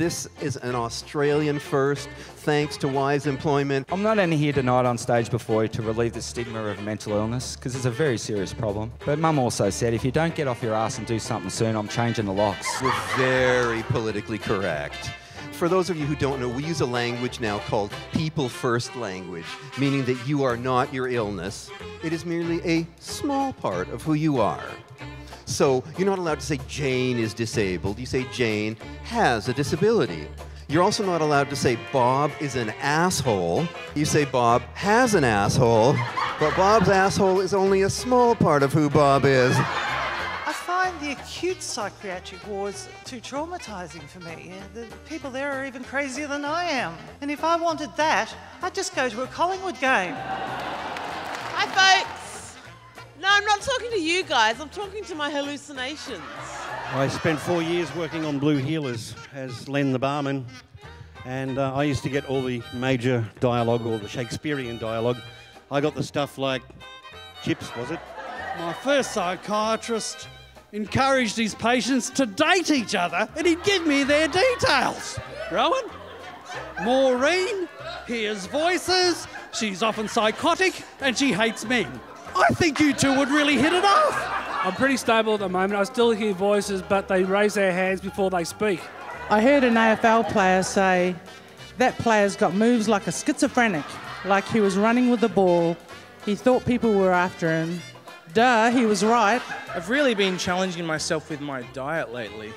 This is an Australian first, thanks to wise employment. I'm not only here tonight on stage before you to relieve the stigma of mental illness, because it's a very serious problem. But Mum also said, if you don't get off your ass and do something soon, I'm changing the locks. We're very politically correct. For those of you who don't know, we use a language now called people first language, meaning that you are not your illness. It is merely a small part of who you are. So you're not allowed to say Jane is disabled. You say Jane has a disability. You're also not allowed to say Bob is an asshole. You say Bob has an asshole, but Bob's asshole is only a small part of who Bob is. I find the acute psychiatric wards too traumatising for me. The people there are even crazier than I am. And if I wanted that, I'd just go to a Collingwood game. Hi, folks. No, I'm not talking to you guys. I'm talking to my hallucinations. I spent 4 years working on Blue Heelers as Len the barman, and I used to get all the major dialogue, or the Shakespearean dialogue. I got the stuff like, Chips, was it? My first psychiatrist encouraged his patients to date each other, and he'd give me their details. Rowan, Maureen, hears voices, she's often psychotic, and she hates men. I think you two would really hit it off. I'm pretty stable at the moment. I still hear voices, but they raise their hands before they speak. I heard an AFL player say, that player's got moves like a schizophrenic, like he was running with the ball. He thought people were after him. Duh, he was right. I've really been challenging myself with my diet lately.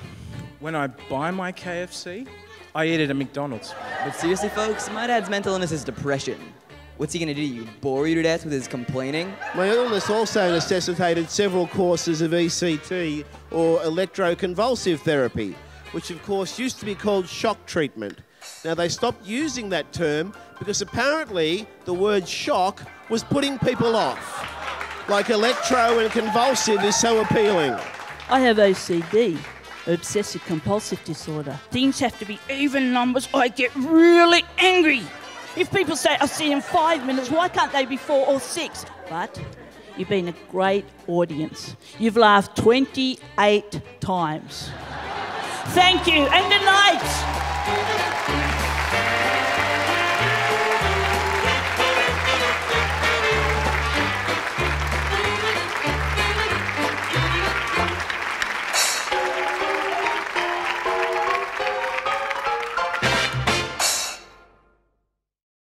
When I buy my KFC, I eat it at McDonald's. But seriously, folks, my dad's mental illness is depression. What's he going to do? Bore you to death with his complaining? My illness also necessitated several courses of ECT, or electroconvulsive therapy, which of course used to be called shock treatment. Now they stopped using that term because apparently the word shock was putting people off. Like electro and convulsive is so appealing. I have OCD, obsessive compulsive disorder. Things have to be even numbers. I get really angry. If people say, I'll see in 5 minutes, why can't they be 4 or 6? But you've been a great audience. You've laughed 28 times. Thank you, and good night.